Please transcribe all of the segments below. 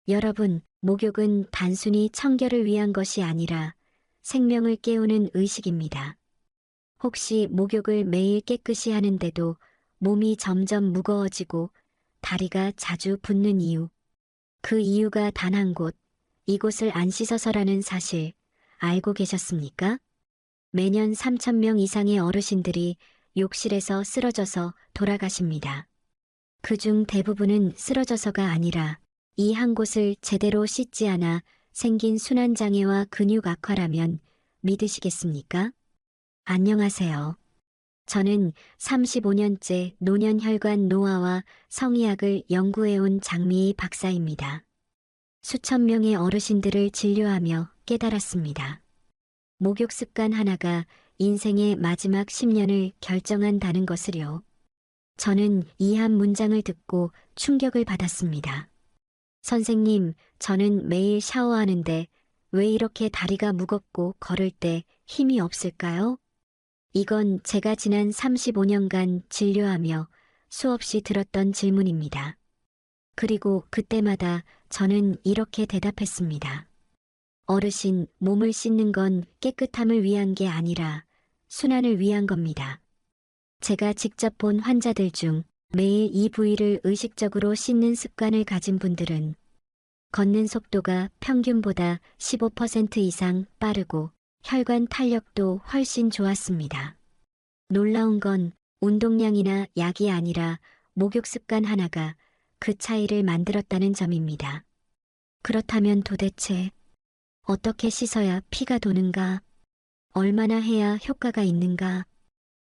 여러분, 목욕은 단순히 청결을 위한 것이 아니라 생명을 깨우는 의식입니다. 혹시 목욕을 매일 깨끗이 하는데도 몸이 점점 무거워지고 다리가 자주 붓는 이유, 그 이유가 단 한 곳, 이곳을 안 씻어서라는 사실 알고 계셨습니까? 매년 3,000명 이상의 어르신들이 욕실에서 쓰러져서 돌아가십니다. 그중 대부분은 쓰러져서가 아니라 이 한 곳을 제대로 씻지 않아 생긴 순환장애와 근육 악화라면 믿으시겠습니까? 안녕하세요. 저는 35년째 노년혈관 노화와 성의학을 연구해온 장미희 박사입니다. 수천 명의 어르신들을 진료하며 깨달았습니다. 목욕 습관 하나가 인생의 마지막 10년을 결정한다는 것을요. 저는 이 한 문장을 듣고 충격을 받았습니다. 선생님, 저는 매일 샤워하는데 왜 이렇게 다리가 무겁고 걸을 때 힘이 없을까요? 이건 제가 지난 35년간 진료하며 수없이 들었던 질문입니다. 그리고 그때마다 저는 이렇게 대답했습니다. 어르신, 몸을 씻는 건 깨끗함을 위한 게 아니라 순환을 위한 겁니다. 제가 직접 본 환자들 중 매일 이 부위를 의식적으로 씻는 습관을 가진 분들은 걷는 속도가 평균보다 15% 이상 빠르고 혈관 탄력도 훨씬 좋았습니다. 놀라운 건 운동량이나 약이 아니라 목욕 습관 하나가 그 차이를 만들었다는 점입니다. 그렇다면 도대체 어떻게 씻어야 피가 도는가? 얼마나 해야 효과가 있는가?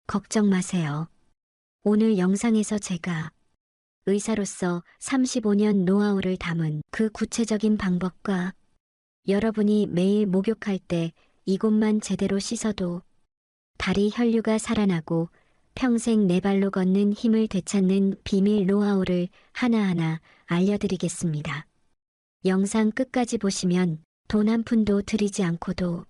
걱정 마세요. 오늘 영상에서 제가 의사로서 35년 노하우를 담은 그 구체적인 방법과 여러분이 매일 목욕할 때 이곳만 제대로 씻어도 다리 혈류가 살아나고 평생 네 발로 걷는 힘을 되찾는 비밀 노하우를 하나하나 알려드리겠습니다. 영상 끝까지 보시면 돈 한 푼도 들이지 않고도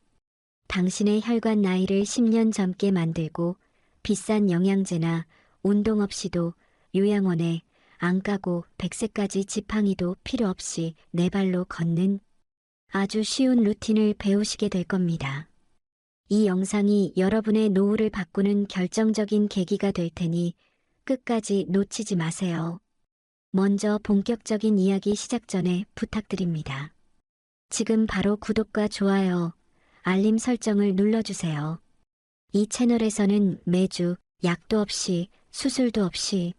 당신의 혈관 나이를 10년 젊게 만들고 비싼 영양제나 운동 없이도 요양원에 안 가고 100세까지 지팡이도 필요 없이 네 발로 걷는 아주 쉬운 루틴을 배우시게 될 겁니다. 이 영상이 여러분의 노후를 바꾸는 결정적인 계기가 될 테니 끝까지 놓치지 마세요. 먼저 본격적인 이야기 시작 전에 부탁드립니다. 지금 바로 구독과 좋아요, 알림 설정을 눌러주세요. 이 채널에서는 매주 약도 없이 수술도 없이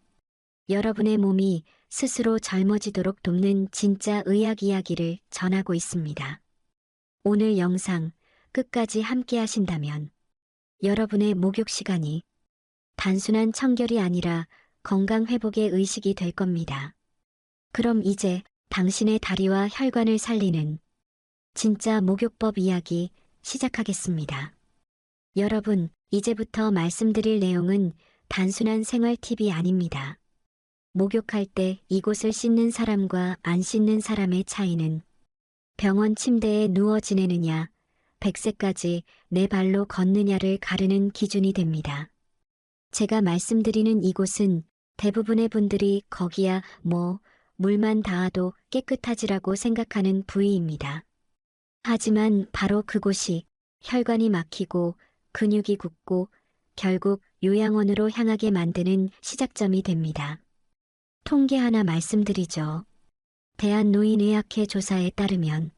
여러분의 몸이 스스로 젊어지도록 돕는 진짜 의학 이야기를 전하고 있습니다. 오늘 영상 끝까지 함께 하신다면 여러분의 목욕 시간이 단순한 청결이 아니라 건강 회복의 의식이 될 겁니다. 그럼 이제 당신의 다리와 혈관을 살리는 진짜 목욕법 이야기 시작하겠습니다. 여러분, 이제부터 말씀드릴 내용은 단순한 생활 팁이 아닙니다. 목욕할 때 이곳을 씻는 사람과 안 씻는 사람의 차이는 병원 침대에 누워 지내느냐, 100세까지 내 발로 걷느냐를 가르는 기준이 됩니다. 제가 말씀드리는 이곳은 대부분의 분들이 거기야 물만 닿아도 깨끗하지라고 생각하는 부위입니다. 하지만 바로 그곳이 혈관이 막히고 근육이 굳고 결국 요양원으로 향하게 만드는 시작점이 됩니다. 통계 하나 말씀드리죠. 대한노인의학회 조사에 따르면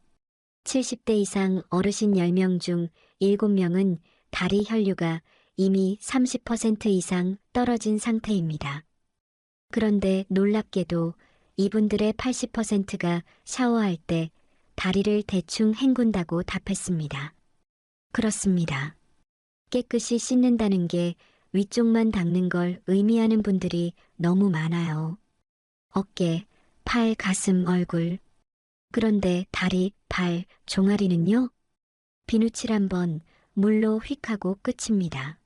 70대 이상 어르신 10명 중 7명은 다리 혈류가 이미 30% 이상 떨어진 상태입니다. 그런데 놀랍게도 이분들의 80%가 샤워할 때 다리를 대충 헹군다고 답했습니다. 그렇습니다. 깨끗이 씻는다는 게 위쪽만 닦는 걸 의미하는 분들이 너무 많아요. 어깨, 팔, 가슴, 얼굴. 그런데 다리, 발, 종아리는요? 비누칠 한번 물로 휙 하고 끝입니다.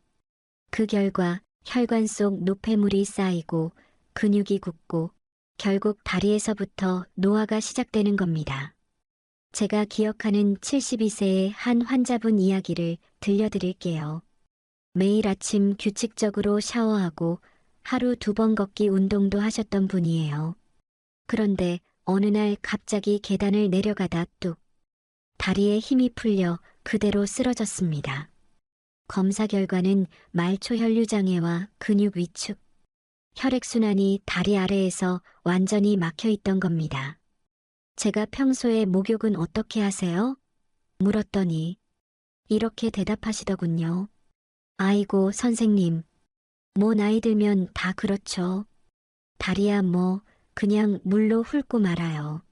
그 결과 혈관 속 노폐물이 쌓이고 근육이 굳고 결국 다리에서부터 노화가 시작되는 겁니다. 제가 기억하는 72세의 한 환자분 이야기를 들려드릴게요. 매일 아침 규칙적으로 샤워하고 하루 2번 걷기 운동도 하셨던 분이에요. 그런데 어느 날 갑자기 계단을 내려가다 뚝. 다리에 힘이 풀려 그대로 쓰러졌습니다. 검사 결과는 말초혈류장애와 근육 위축, 혈액순환이 다리 아래에서 완전히 막혀 있던 겁니다. 제가 평소에 목욕은 어떻게 하세요? 물었더니 이렇게 대답하시더군요. 아이고, 선생님. 뭐 나이 들면 다 그렇죠. 다리야 뭐 그냥 물로 훑고 말아요.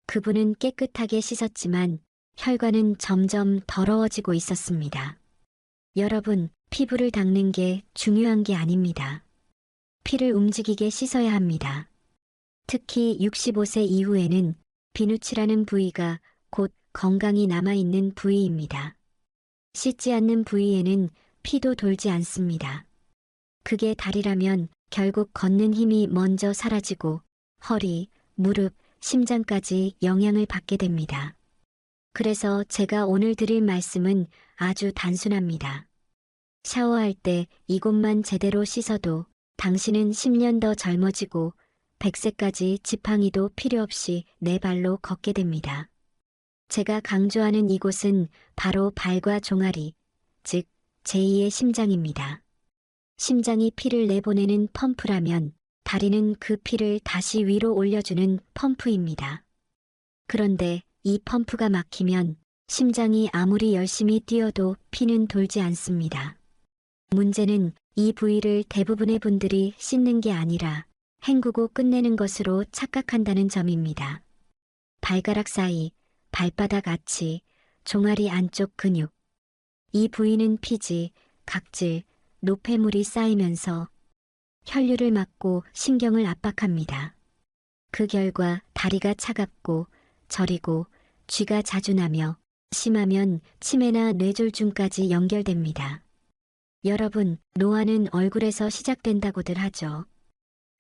그분은 깨끗하게 씻었지만 혈관은 점점 더러워지고 있었습니다. 여러분, 피부를 닦는 게 중요한 게 아닙니다. 피를 움직이게 씻어야 합니다. 특히 65세 이후에는 비누치라는 부위가 곧 건강이 남아있는 부위입니다. 씻지 않는 부위에는 피도 돌지 않습니다. 그게 다리라면 결국 걷는 힘이 먼저 사라지고 허리, 무릎, 심장까지 영향을 받게 됩니다. 그래서 제가 오늘 드릴 말씀은 아주 단순합니다. 샤워할 때 이곳만 제대로 씻어도 당신은 10년 더 젊어지고 100세까지 지팡이도 필요 없이 내 발로 걷게 됩니다. 제가 강조하는 이곳은 바로 발과 종아리, 즉 제2의 심장입니다. 심장이 피를 내보내는 펌프라면 다리는 그 피를 다시 위로 올려주는 펌프입니다. 그런데 이 펌프가 막히면 심장이 아무리 열심히 뛰어도 피는 돌지 않습니다. 문제는 이 부위를 대부분의 분들이 씻는 게 아니라 헹구고 끝내는 것으로 착각한다는 점입니다. 발가락 사이, 발바닥 아치, 종아리 안쪽 근육. 이 부위는 피지, 각질, 노폐물이 쌓이면서 혈류를 막고 신경을 압박합니다. 그 결과 다리가 차갑고 저리고 쥐가 자주 나며 심하면 치매나 뇌졸중까지 연결됩니다. 여러분, 노화는 얼굴에서 시작된다고들 하죠.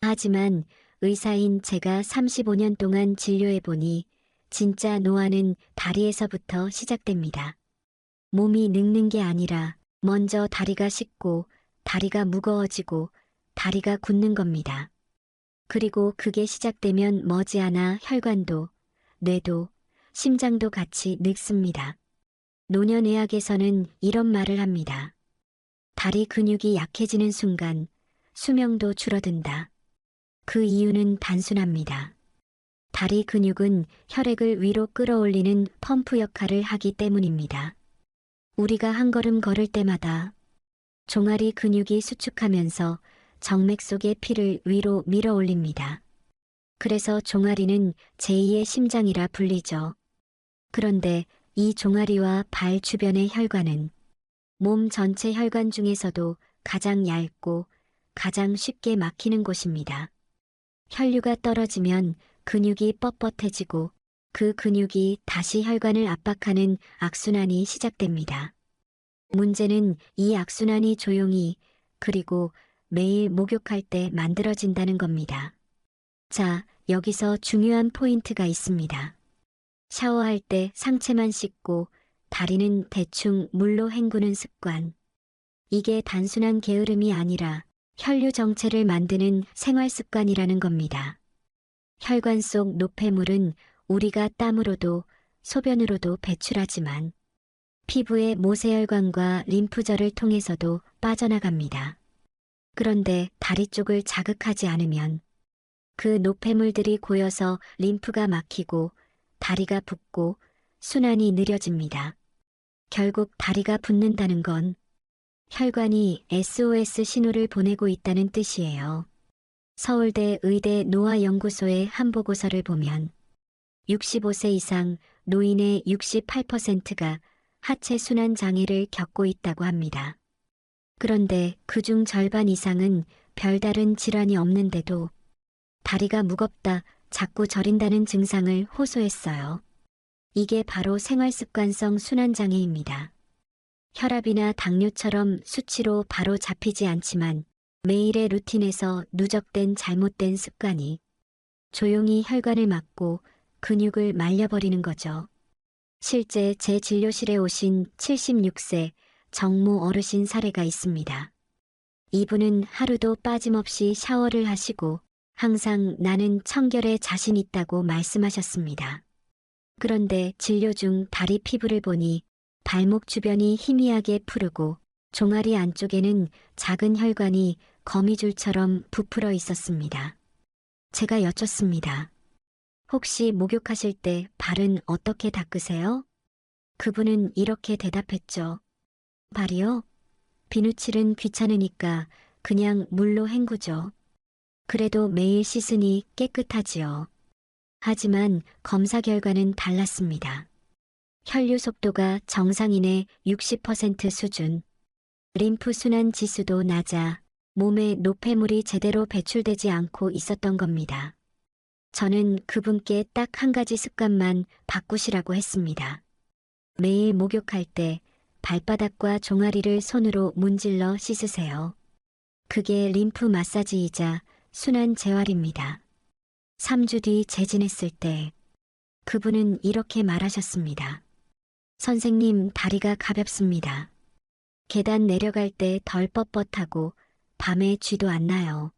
하지만 의사인 제가 35년 동안 진료해보니 진짜 노화는 다리에서부터 시작됩니다. 몸이 늙는 게 아니라 먼저 다리가 식고 다리가 무거워지고 다리가 굳는 겁니다. 그리고 그게 시작되면 머지않아 혈관도, 뇌도, 심장도 같이 늙습니다. 노년의학에서는 이런 말을 합니다. 다리 근육이 약해지는 순간 수명도 줄어든다. 그 이유는 단순합니다. 다리 근육은 혈액을 위로 끌어올리는 펌프 역할을 하기 때문입니다. 우리가 한 걸음 걸을 때마다 종아리 근육이 수축하면서 정맥 속의 피를 위로 밀어 올립니다. 그래서 종아리는 제2의 심장이라 불리죠. 그런데 이 종아리와 발 주변의 혈관은 몸 전체 혈관 중에서도 가장 얇고 가장 쉽게 막히는 곳입니다. 혈류가 떨어지면 근육이 뻣뻣해지고 그 근육이 다시 혈관을 압박하는 악순환이 시작됩니다. 문제는 이 악순환이 조용히 그리고 매일 목욕할 때 만들어진다는 겁니다. 자, 여기서 중요한 포인트가 있습니다. 샤워할 때 상체만 씻고 다리는 대충 물로 헹구는 습관. 이게 단순한 게으름이 아니라 혈류 정체를 만드는 생활 습관이라는 겁니다. 혈관 속 노폐물은 우리가 땀으로도 소변으로도 배출하지만 피부의 모세혈관과 림프절을 통해서도 빠져나갑니다. 그런데 다리 쪽을 자극하지 않으면 그 노폐물들이 고여서 림프가 막히고 다리가 붓고 순환이 느려집니다. 결국 다리가 붓는다는 건 혈관이 SOS 신호를 보내고 있다는 뜻이에요. 서울대 의대 노화연구소의 한 보고서를 보면 65세 이상 노인의 68%가 하체 순환 장애를 겪고 있다고 합니다. 그런데 그중 절반 이상은 별다른 질환이 없는데도 다리가 무겁다, 자꾸 저린다는 증상을 호소했어요. 이게 바로 생활습관성 순환장애입니다. 혈압이나 당뇨처럼 수치로 바로 잡히지 않지만 매일의 루틴에서 누적된 잘못된 습관이 조용히 혈관을 막고 근육을 말려버리는 거죠. 실제 제 진료실에 오신 76세 정모 어르신 사례가 있습니다. 이분은 하루도 빠짐없이 샤워를 하시고 항상 나는 청결에 자신 있다고 말씀하셨습니다. 그런데 진료 중 다리 피부를 보니 발목 주변이 희미하게 푸르고 종아리 안쪽에는 작은 혈관이 거미줄처럼 부풀어 있었습니다. 제가 여쭙습니다. 혹시 목욕하실 때 발은 어떻게 닦으세요? 그분은 이렇게 대답했죠. 발이요? 비누칠은 귀찮으니까 그냥 물로 헹구죠. 그래도 매일 씻으니 깨끗하지요. 하지만 검사 결과는 달랐습니다. 혈류 속도가 정상인의 60% 수준, 림프 순환 지수도 낮아 몸에 노폐물이 제대로 배출되지 않고 있었던 겁니다. 저는 그분께 딱 한 가지 습관만 바꾸시라고 했습니다. 매일 목욕할 때 발바닥과 종아리를 손으로 문질러 씻으세요. 그게 림프 마사지이자 순환 재활입니다. 3주 뒤 재진했을 때 그분은 이렇게 말하셨습니다. 선생님, 다리가 가볍습니다. 계단 내려갈 때 덜 뻣뻣하고 밤에 쥐도 안 나요.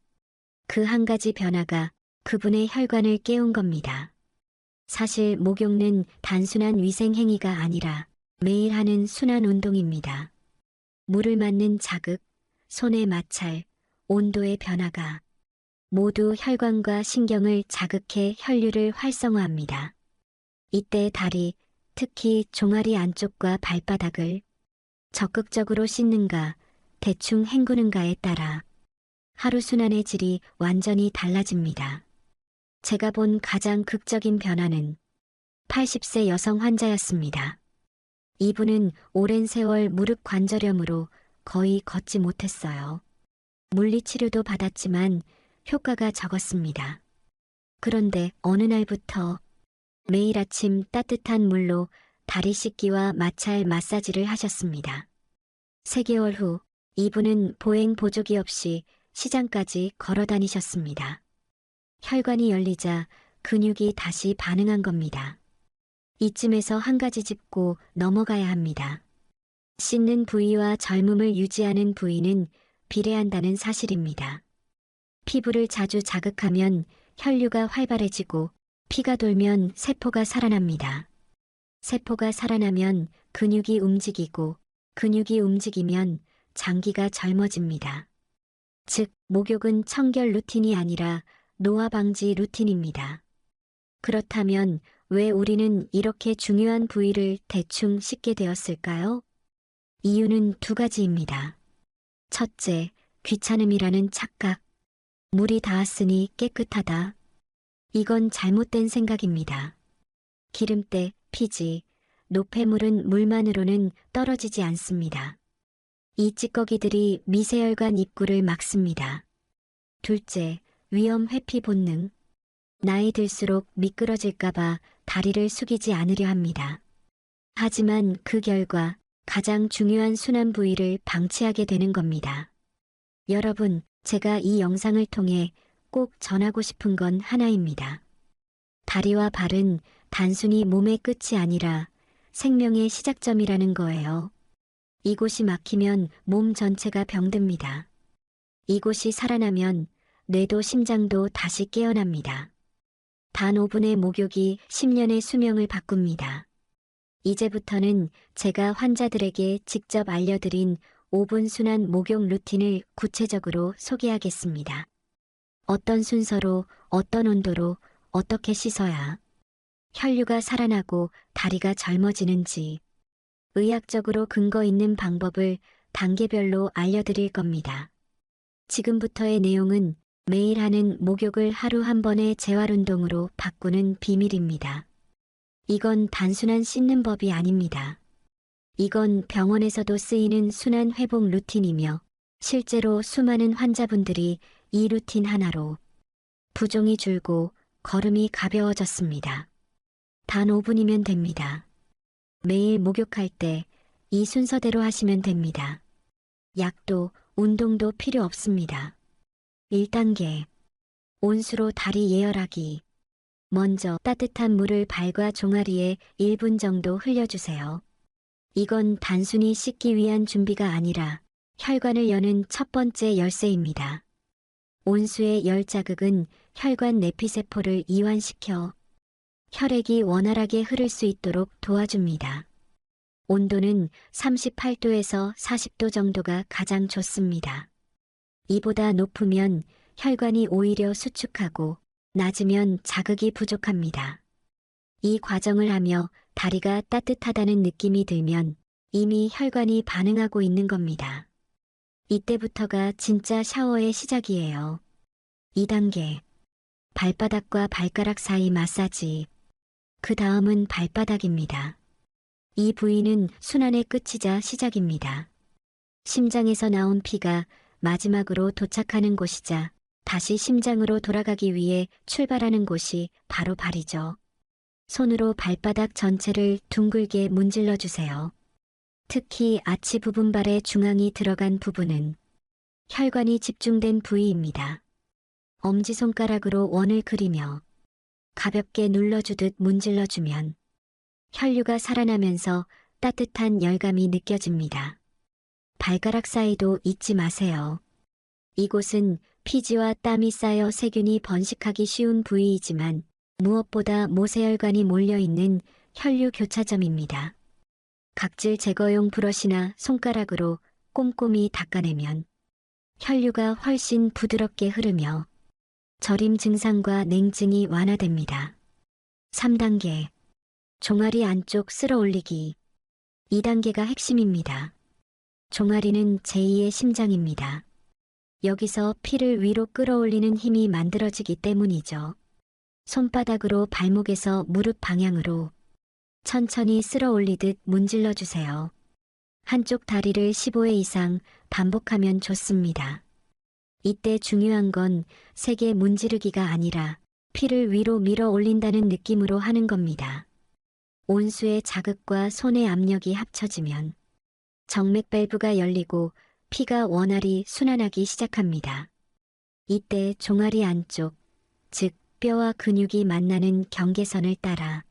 그 한 가지 변화가 그분의 혈관을 깨운 겁니다. 사실 목욕은 단순한 위생 행위가 아니라 매일 하는 순환 운동입니다. 물을 맞는 자극, 손의 마찰, 온도의 변화가 모두 혈관과 신경을 자극해 혈류를 활성화합니다. 이때 다리, 특히 종아리 안쪽과 발바닥을 적극적으로 씻는가, 대충 헹구는가에 따라 하루 순환의 질이 완전히 달라집니다. 제가 본 가장 극적인 변화는 80세 여성 환자였습니다. 이분은 오랜 세월 무릎 관절염으로 거의 걷지 못했어요. 물리치료도 받았지만 효과가 적었습니다. 그런데 어느 날부터 매일 아침 따뜻한 물로 다리 씻기와 마찰 마사지를 하셨습니다. 3개월 후 이분은 보행 보조기 없이 시장까지 걸어 다니셨습니다. 혈관이 열리자 근육이 다시 반응한 겁니다. 이쯤에서 한 가지 짚고 넘어가야 합니다. 씻는 부위와 젊음을 유지하는 부위는 비례한다는 사실입니다. 피부를 자주 자극하면 혈류가 활발해지고 피가 돌면 세포가 살아납니다. 세포가 살아나면 근육이 움직이고 근육이 움직이면 장기가 젊어집니다. 즉, 목욕은 청결 루틴이 아니라 노화 방지 루틴입니다. 그렇다면 왜 우리는 이렇게 중요한 부위를 대충 씻게 되었을까요? 이유는 2가지입니다. 첫째, 귀찮음이라는 착각. 물이 닿았으니 깨끗하다. 이건 잘못된 생각입니다. 기름때, 피지, 노폐물은 물만으로는 떨어지지 않습니다. 이 찌꺼기들이 미세혈관 입구를 막습니다. 둘째, 위험 회피 본능. 나이 들수록 미끄러질까봐 다리를 숙이지 않으려 합니다. 하지만 그 결과 가장 중요한 순환 부위를 방치하게 되는 겁니다. 여러분, 제가 이 영상을 통해 꼭 전하고 싶은 건 하나입니다. 다리와 발은 단순히 몸의 끝이 아니라 생명의 시작점이라는 거예요. 이곳이 막히면 몸 전체가 병듭니다. 이곳이 살아나면 뇌도 심장도 다시 깨어납니다. 단 5분의 목욕이 10년의 수명을 바꿉니다. 이제부터는 제가 환자들에게 직접 알려드린 5분 순환 목욕 루틴을 구체적으로 소개하겠습니다. 어떤 순서로, 어떤 온도로, 어떻게 씻어야 혈류가 살아나고 다리가 젊어지는지 의학적으로 근거 있는 방법을 단계별로 알려드릴 겁니다. 지금부터의 내용은 매일 하는 목욕을 하루 한 번의 재활운동으로 바꾸는 비밀입니다. 이건 단순한 씻는 법이 아닙니다. 이건 병원에서도 쓰이는 순환 회복 루틴이며 실제로 수많은 환자분들이 이 루틴 하나로 부종이 줄고 걸음이 가벼워졌습니다. 단 5분이면 됩니다. 매일 목욕할 때 이 순서대로 하시면 됩니다. 약도 운동도 필요 없습니다. 1단계. 온수로 다리 예열하기. 먼저 따뜻한 물을 발과 종아리에 1분 정도 흘려주세요. 이건 단순히 씻기 위한 준비가 아니라 혈관을 여는 첫 번째 열쇠입니다. 온수의 열 자극은 혈관 내피세포를 이완시켜 혈액이 원활하게 흐를 수 있도록 도와줍니다. 온도는 38도에서 40도 정도가 가장 좋습니다. 이보다 높으면 혈관이 오히려 수축하고 낮으면 자극이 부족합니다. 이 과정을 하며 다리가 따뜻하다는 느낌이 들면 이미 혈관이 반응하고 있는 겁니다. 이때부터가 진짜 샤워의 시작이에요. 2단계. 발바닥과 발가락 사이 마사지. 그 다음은 발바닥입니다. 이 부위는 순환의 끝이자 시작입니다. 심장에서 나온 피가 마지막으로 도착하는 곳이자 다시 심장으로 돌아가기 위해 출발하는 곳이 바로 발이죠. 손으로 발바닥 전체를 둥글게 문질러 주세요. 특히 아치 부분발의 중앙이 들어간 부분은 혈관이 집중된 부위입니다. 엄지손가락으로 원을 그리며 가볍게 눌러주듯 문질러주면 혈류가 살아나면서 따뜻한 열감이 느껴집니다. 발가락 사이도 잊지 마세요. 이곳은 피지와 땀이 쌓여 세균이 번식하기 쉬운 부위이지만 무엇보다 모세혈관이 몰려있는 혈류 교차점입니다. 각질 제거용 브러쉬나 손가락으로 꼼꼼히 닦아내면 혈류가 훨씬 부드럽게 흐르며 저림 증상과 냉증이 완화됩니다. 3단계. 종아리 안쪽 쓸어 올리기. 2단계가 핵심입니다. 종아리는 제2의 심장입니다. 여기서 피를 위로 끌어올리는 힘이 만들어지기 때문이죠. 손바닥으로 발목에서 무릎 방향으로 천천히 쓸어 올리듯 문질러 주세요. 한쪽 다리를 15회 이상 반복하면 좋습니다. 이때 중요한 건 세게 문지르기가 아니라 피를 위로 밀어 올린다는 느낌으로 하는 겁니다. 온수의 자극과 손의 압력이 합쳐지면 정맥 밸브가 열리고 피가 원활히 순환하기 시작합니다. 이때 종아리 안쪽, 즉 뼈와 근육이 만나는 경계선을 따라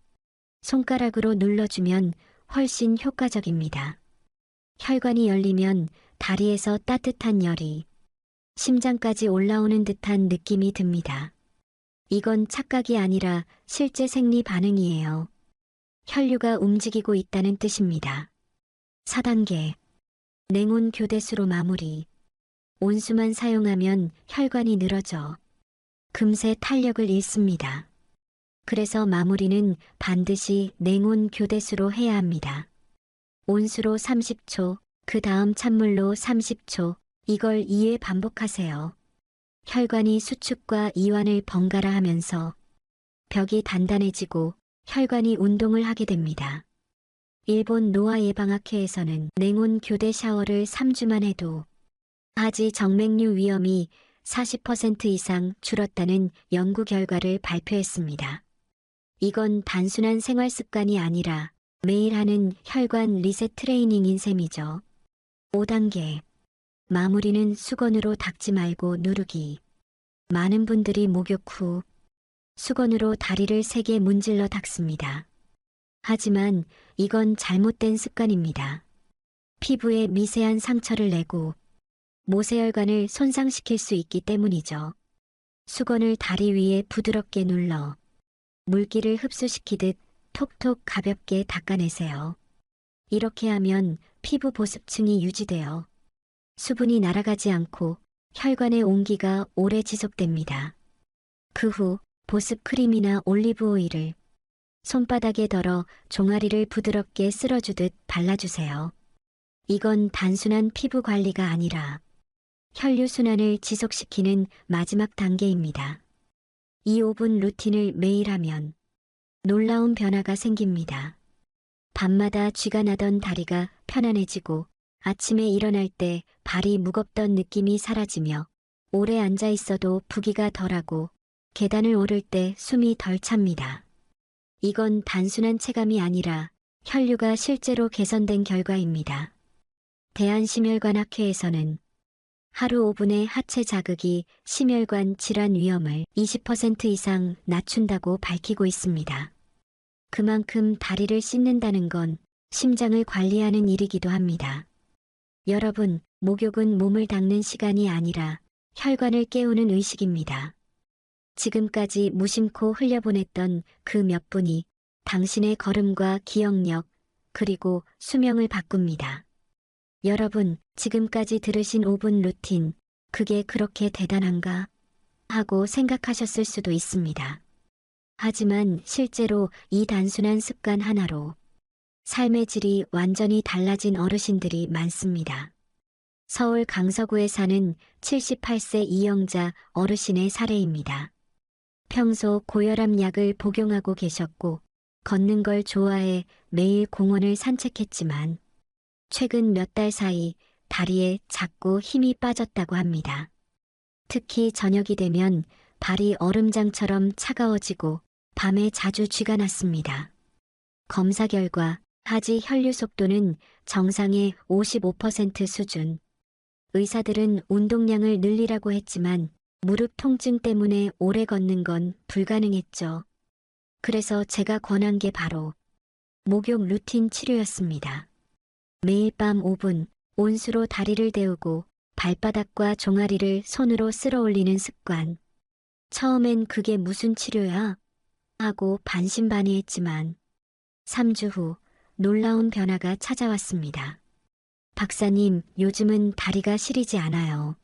손가락으로 눌러주면 훨씬 효과적입니다. 혈관이 열리면 다리에서 따뜻한 열이 심장까지 올라오는 듯한 느낌이 듭니다. 이건 착각이 아니라 실제 생리 반응이에요. 혈류가 움직이고 있다는 뜻입니다. 4단계. 냉온 교대수로 마무리. 온수만 사용하면 혈관이 늘어져 금세 탄력을 잃습니다. 그래서 마무리는 반드시 냉온 교대수로 해야 합니다. 온수로 30초, 그 다음 찬물로 30초, 이걸 2회 반복하세요. 혈관이 수축과 이완을 번갈아 하면서 벽이 단단해지고 혈관이 운동을 하게 됩니다. 일본 노아 예방학회에서는 냉온 교대 샤워를 3주만 해도 하지 정맥류 위험이 40% 이상 줄었다는 연구 결과를 발표했습니다. 이건 단순한 생활 습관이 아니라 매일 하는 혈관 리셋 트레이닝인 셈이죠. 5단계. 마무리는 수건으로 닦지 말고 누르기. 많은 분들이 목욕 후 수건으로 다리를 세게 문질러 닦습니다. 하지만 이건 잘못된 습관입니다. 피부에 미세한 상처를 내고 모세혈관을 손상시킬 수 있기 때문이죠. 수건을 다리 위에 부드럽게 눌러 물기를 흡수시키듯 톡톡 가볍게 닦아내세요. 이렇게 하면 피부 보습층이 유지되어 수분이 날아가지 않고 혈관의 온기가 오래 지속됩니다. 그 후 보습 크림이나 올리브 오일을 손바닥에 덜어 종아리를 부드럽게 쓸어주듯 발라주세요. 이건 단순한 피부 관리가 아니라 혈류순환을 지속시키는 마지막 단계입니다. 이 5분 루틴을 매일 하면 놀라운 변화가 생깁니다. 밤마다 쥐가 나던 다리가 편안해지고 아침에 일어날 때 발이 무겁던 느낌이 사라지며 오래 앉아 있어도 부기가 덜하고 계단을 오를 때 숨이 덜 찹니다. 이건 단순한 체감이 아니라 혈류가 실제로 개선된 결과입니다. 대한심혈관학회에서는 하루 5분의 하체 자극이 심혈관 질환 위험을 20% 이상 낮춘다고 밝히고 있습니다. 그만큼 다리를 씻는다는 건 심장을 관리하는 일이기도 합니다. 여러분, 목욕은 몸을 닦는 시간이 아니라 혈관을 깨우는 의식입니다. 지금까지 무심코 흘려보냈던 그 몇 분이 당신의 걸음과 기억력, 그리고 수명을 바꿉니다. 여러분, 지금까지 들으신 5분 루틴, 그게 그렇게 대단한가? 하고 생각하셨을 수도 있습니다. 하지만 실제로 이 단순한 습관 하나로 삶의 질이 완전히 달라진 어르신들이 많습니다. 서울 강서구에 사는 78세 이영자 어르신의 사례입니다. 평소 고혈압 약을 복용하고 계셨고 걷는 걸 좋아해 매일 공원을 산책했지만 최근 몇 달 사이 다리에 자꾸 힘이 빠졌다고 합니다. 특히 저녁이 되면 발이 얼음장처럼 차가워지고 밤에 자주 쥐가 났습니다. 검사 결과 하지 혈류 속도는 정상의 55% 수준. 의사들은 운동량을 늘리라고 했지만 무릎 통증 때문에 오래 걷는 건 불가능했죠. 그래서 제가 권한 게 바로 목욕 루틴 치료였습니다. 매일 밤 5분 온수로 다리를 데우고 발바닥과 종아리를 손으로 쓸어 올리는 습관. 처음엔 그게 무슨 치료야? 하고 반신반의했지만 3주 후 놀라운 변화가 찾아왔습니다. 박사님, 요즘은 다리가 시리지 않아요.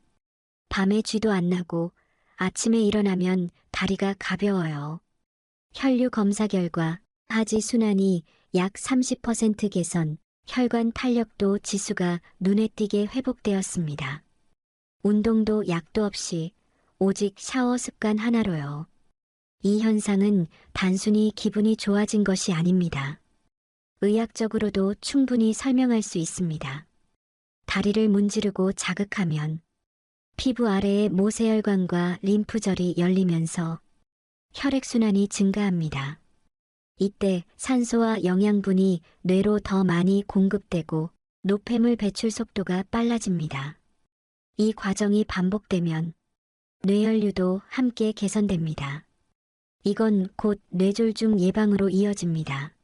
밤에 쥐도 안 나고 아침에 일어나면 다리가 가벼워요. 혈류 검사 결과 하지 순환이 약 30% 개선, 혈관 탄력도 지수가 눈에 띄게 회복되었습니다. 운동도 약도 없이 오직 샤워 습관 하나로요. 이 현상은 단순히 기분이 좋아진 것이 아닙니다. 의학적으로도 충분히 설명할 수 있습니다. 다리를 문지르고 자극하면 피부 아래의 모세혈관과 림프절이 열리면서 혈액순환이 증가합니다. 이때 산소와 영양분이 뇌로 더 많이 공급되고 노폐물 배출 속도가 빨라집니다. 이 과정이 반복되면 뇌혈류도 함께 개선됩니다. 이건 곧 뇌졸중 예방으로 이어집니다.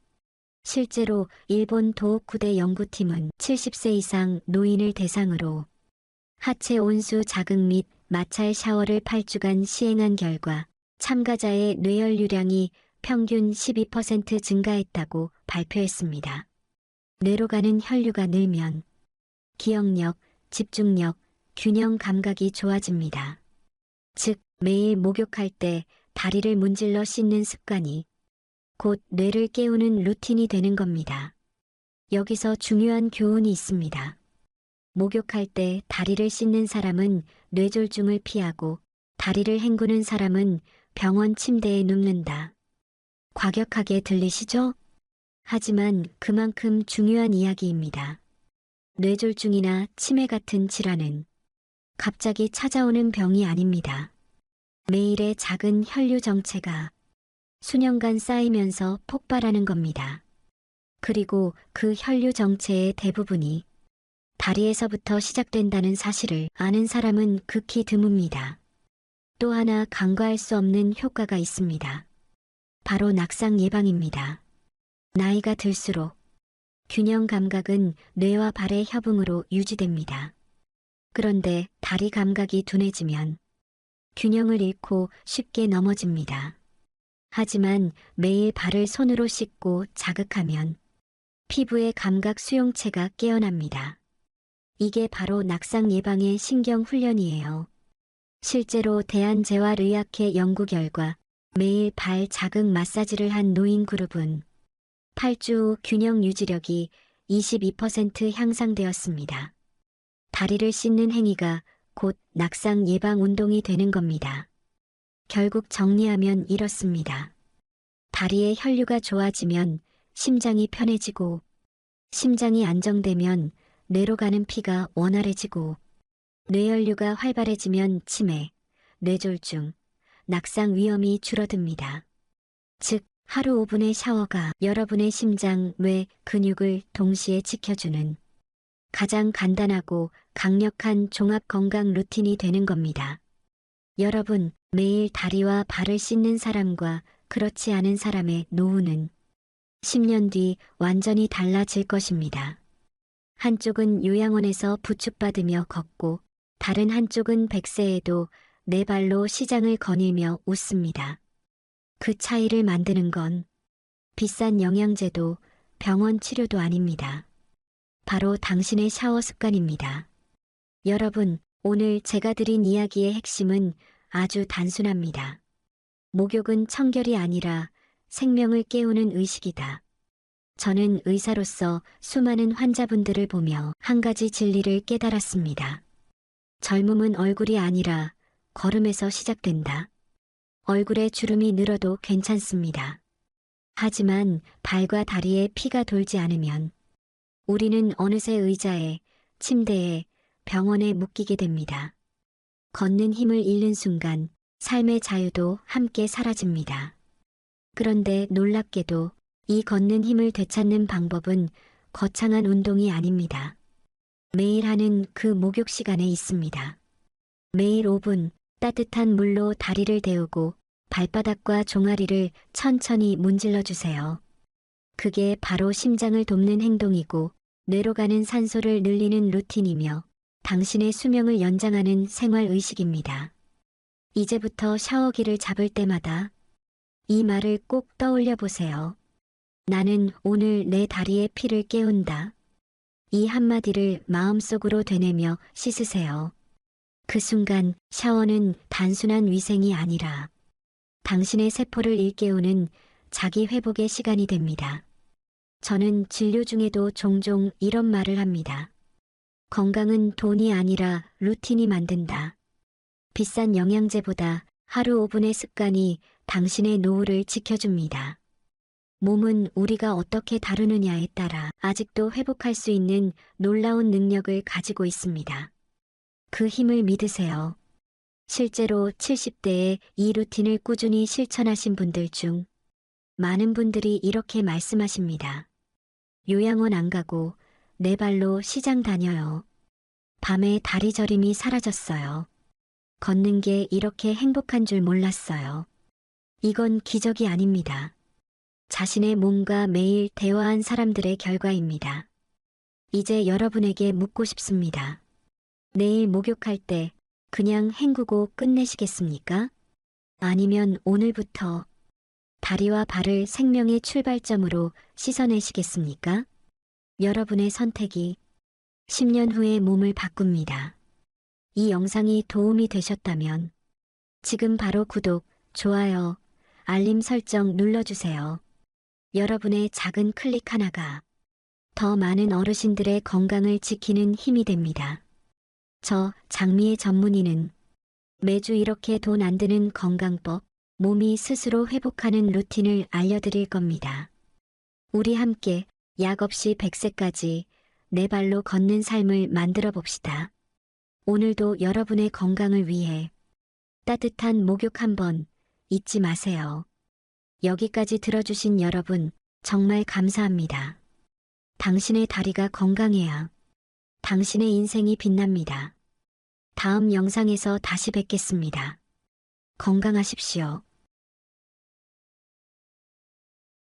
실제로 일본 도호쿠대 연구팀은 70세 이상 노인을 대상으로 하체 온수 자극 및 마찰 샤워를 8주간 시행한 결과 참가자의 뇌혈류량이 평균 12% 증가했다고 발표했습니다. 뇌로 가는 혈류가 늘면 기억력, 집중력, 균형 감각이 좋아집니다. 즉, 매일 목욕할 때 다리를 문질러 씻는 습관이 곧 뇌를 깨우는 루틴이 되는 겁니다. 여기서 중요한 교훈이 있습니다. 목욕할 때 다리를 씻는 사람은 뇌졸중을 피하고 다리를 헹구는 사람은 병원 침대에 눕는다. 과격하게 들리시죠? 하지만 그만큼 중요한 이야기입니다. 뇌졸중이나 치매 같은 질환은 갑자기 찾아오는 병이 아닙니다. 매일의 작은 혈류 정체가 수년간 쌓이면서 폭발하는 겁니다. 그리고 그 혈류 정체의 대부분이 다리에서부터 시작된다는 사실을 아는 사람은 극히 드뭅니다. 또 하나 간과할 수 없는 효과가 있습니다. 바로 낙상 예방입니다. 나이가 들수록 균형 감각은 뇌와 발의 협응으로 유지됩니다. 그런데 다리 감각이 둔해지면 균형을 잃고 쉽게 넘어집니다. 하지만 매일 발을 손으로 씻고 자극하면 피부의 감각 수용체가 깨어납니다. 이게 바로 낙상 예방의 신경 훈련이에요. 실제로 대한재활의학회 연구 결과 매일 발 자극 마사지를 한 노인 그룹은 8주 후 균형 유지력이 22% 향상되었습니다. 다리를 씻는 행위가 곧 낙상 예방 운동이 되는 겁니다. 결국 정리하면 이렇습니다. 다리의 혈류가 좋아지면 심장이 편해지고, 심장이 안정되면 뇌로 가는 피가 원활해지고, 뇌혈류가 활발해지면 치매, 뇌졸중, 낙상 위험이 줄어듭니다. 즉, 하루 5분의 샤워가 여러분의 심장, 뇌, 근육을 동시에 지켜주는 가장 간단하고 강력한 종합 건강 루틴이 되는 겁니다. 여러분, 매일 다리와 발을 씻는 사람과 그렇지 않은 사람의 노후는 10년 뒤 완전히 달라질 것입니다. 한쪽은 요양원에서 부축받으며 걷고 다른 한쪽은 100세에도 네 발로 시장을 거닐며 웃습니다. 그 차이를 만드는 건 비싼 영양제도 병원 치료도 아닙니다. 바로 당신의 샤워 습관입니다. 여러분, 오늘 제가 드린 이야기의 핵심은 아주 단순합니다. 목욕은 청결이 아니라 생명을 깨우는 의식이다. 저는 의사로서 수많은 환자분들을 보며 한 가지 진리를 깨달았습니다. 젊음은 얼굴이 아니라 걸음에서 시작된다. 얼굴에 주름이 늘어도 괜찮습니다. 하지만 발과 다리에 피가 돌지 않으면 우리는 어느새 의자에, 침대에, 병원에 묶이게 됩니다. 걷는 힘을 잃는 순간 삶의 자유도 함께 사라집니다. 그런데 놀랍게도 이 걷는 힘을 되찾는 방법은 거창한 운동이 아닙니다. 매일 하는 그 목욕 시간에 있습니다. 매일 5분 따뜻한 물로 다리를 데우고 발바닥과 종아리를 천천히 문질러 주세요. 그게 바로 심장을 돕는 행동이고 뇌로 가는 산소를 늘리는 루틴이며 당신의 수명을 연장하는 생활 의식입니다. 이제부터 샤워기를 잡을 때마다 이 말을 꼭 떠올려 보세요. 나는 오늘 내 다리의 피를 깨운다. 이 한마디를 마음속으로 되뇌며 씻으세요. 그 순간 샤워는 단순한 위생이 아니라 당신의 세포를 일깨우는 자기 회복의 시간이 됩니다. 저는 진료 중에도 종종 이런 말을 합니다. 건강은 돈이 아니라 루틴이 만든다. 비싼 영양제보다 하루 5분의 습관이 당신의 노후를 지켜줍니다. 몸은 우리가 어떻게 다루느냐에 따라 아직도 회복할 수 있는 놀라운 능력을 가지고 있습니다. 그 힘을 믿으세요. 실제로 70대에 이 루틴을 꾸준히 실천하신 분들 중 많은 분들이 이렇게 말씀하십니다. 요양원 안 가고 네 발로 시장 다녀요. 밤에 다리 저림이 사라졌어요. 걷는 게 이렇게 행복한 줄 몰랐어요. 이건 기적이 아닙니다. 자신의 몸과 매일 대화한 사람들의 결과입니다. 이제 여러분에게 묻고 싶습니다. 내일 목욕할 때 그냥 헹구고 끝내시겠습니까? 아니면 오늘부터 다리와 발을 생명의 출발점으로 씻어내시겠습니까? 여러분의 선택이 10년 후의 몸을 바꿉니다. 이 영상이 도움이 되셨다면 지금 바로 구독, 좋아요, 알림 설정 눌러주세요. 여러분의 작은 클릭 하나가 더 많은 어르신들의 건강을 지키는 힘이 됩니다. 저 장미의 전문의는 매주 이렇게 돈 안 드는 건강법, 몸이 스스로 회복하는 루틴을 알려드릴 겁니다. 우리 함께 약 없이 100세까지 네 발로 걷는 삶을 만들어 봅시다. 오늘도 여러분의 건강을 위해 따뜻한 목욕 한번 잊지 마세요. 여기까지 들어주신 여러분 정말 감사합니다. 당신의 다리가 건강해야 당신의 인생이 빛납니다. 다음 영상에서 다시 뵙겠습니다. 건강하십시오.